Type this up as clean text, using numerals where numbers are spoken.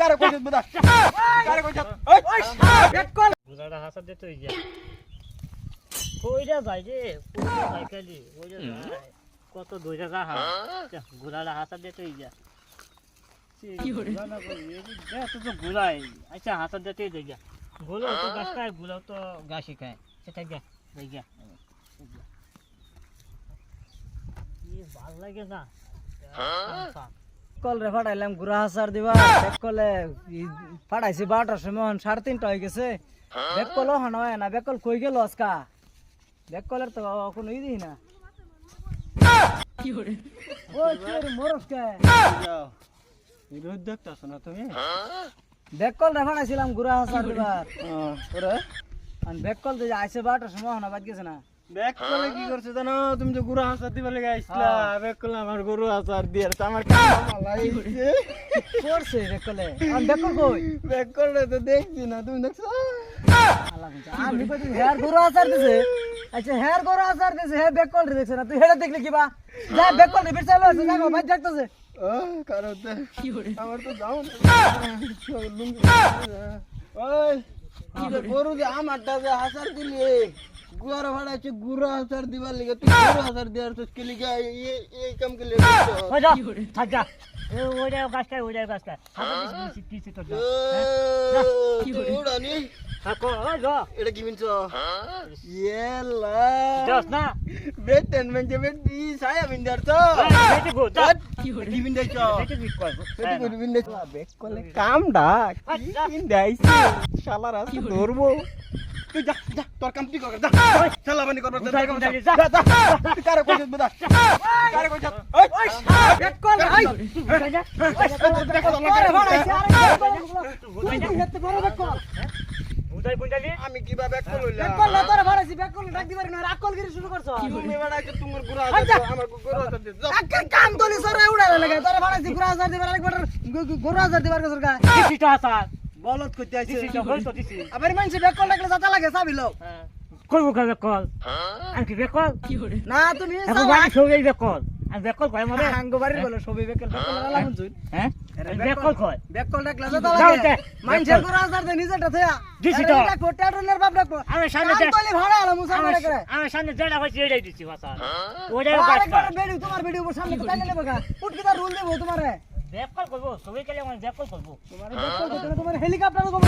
কারে কইছিস বুদা কারে কইছিস ওই ব্যাক কল গুলাটা হাসাত দে তুই যা কইরা যাই রে কইরা যাই খালি কইরা যাই কত দইরা যা হা গুলাটা হাসাত দে তুই যা কি হরে না কই দে তো গুলাই আচ্ছা হাসাত দে তুই যা গুলো তো গাছ খায় গুলো তো গাছই খায় সেটা যা যাই যা কি ভালো লাগে না কল রে ফাটাইলাম গুড়া হাসার দিবা ব্যাক কলে ফাটাইছি 12টার সময় 3:30 হয়ে গেছে ব্যাক কলও হন হয় না ব্যাক কল কই গেল আজকা ব্যাক কলের তো কোনো দিই না কি হরে ওই তোর মরস কে যাও বিরোধ দেখতাছ না তুমি ব্যাক কল রে ফাটাইছিলাম গুড়া হাসার দিবা ওরে আর ব্যাক কল যে আইছে 12টার সময় হন বাদ গেছে না ব্যাক কলে কি করছে জানো তুমি যে গরু হাসার দিবা লাগা আইছলা ব্যাক কলে আমার গরু হাসার দিয়ার তো আমার কাম মালাইছে করছে ব্যাক কলে আর ব্যাক কল কই ব্যাক কলে তো দেখছি না তুমি দেখছো আমি কই হেয়ার গরু হাসার দিছে আচ্ছা হেয়ার গরু হাসার দিছে হে ব্যাক কল রে দেখছ না তুই হেডা দেখলি কি বা যা ব্যাক কল রে বেচালো আছে যা বাদ দেখতেছে কারতে কি হরে আমার তো যাও ওই কি রে গরু যে আমারটা যে হাসার দিলি গুয়ার ভাড়াছে গুরু হাসার দিবার লাগে তুই গুরু হাসার দেয়ার তো কি লিগা এই কাম কে লাগে ওই যা থাক যা ওইটা গাছ খায় ওইটা গাছ খায় হাসাত দিছি কিছু তো কি হরে উড়ানি থাকো ওই যা এটা কি মিনছো ইয়েলা যাস না বেতেন মেনজে বেত বি সায়া বিন্দার তো বেটি গো যা কি হরে কি বিন্দার তো বেটি বিক কর বেটি গো বিন্দার বেক কলে কাম ডাক বিন্দাইছি শালার আজ ধরবো তুই যা যা তোর কাম তুই কর যা শালা বানি কর যা যা যা কারে কইছিস বুদা কারে কইছিস ওই বেক কল আই যা বুঝাই বুঝালি আমি কিবা বেক কল হইলা ব্যাক কল তোরে ফাটাইছি ব্যাক কল ডাক দিবারি না আকল গিরি শুরু করছ তুমি বাড়াইছো তোমার গুরু হাসার আমার গুরু হাসার দে আকের কাম তোলি সরে উড়ালে লাগে তোরে ফাটাইছি গুড়া হাসার দিবার একবার গুড়া হাসার দিবার গছর গা দিছি তো হাসাত বলত কইতে আইছে দিছি তো হই তো দিছি আবার মানছি ব্যাক কল লাগলে যাতা লাগে চাবি লও কই গো কল আনকি বেকল কি হরে না তুমি এখন বাড়ি সবাই বেকল আর বেকল কয় মরে হাঙ্গো বাড়ির বলে সবই বেকল বেকল লাগা শুন হ্যাঁ বেকল কয় ব্যাক কল ডাকলা যাতা লাগে মানছের গুড়া হাসার দে নিজেটা থয়া দিছি তো ডাক টেটনের বাপ ডাকবো আমি সামনে কাম তোলি ভাড়া আলো মুসা করে করে আমি সামনে যেটা হইছে এটাই দিছি হাসাত ওইটাই গাছ আরেকবার বেডি তোমার বেডি উপর সামনে তো টাইলে নেবে গা উঠকি তার রুল দেবো তোমারে বেকল করব সবাই কেলে আমি বেকল করব তোমার বেকল তোমার হেলিকপ্টার করবো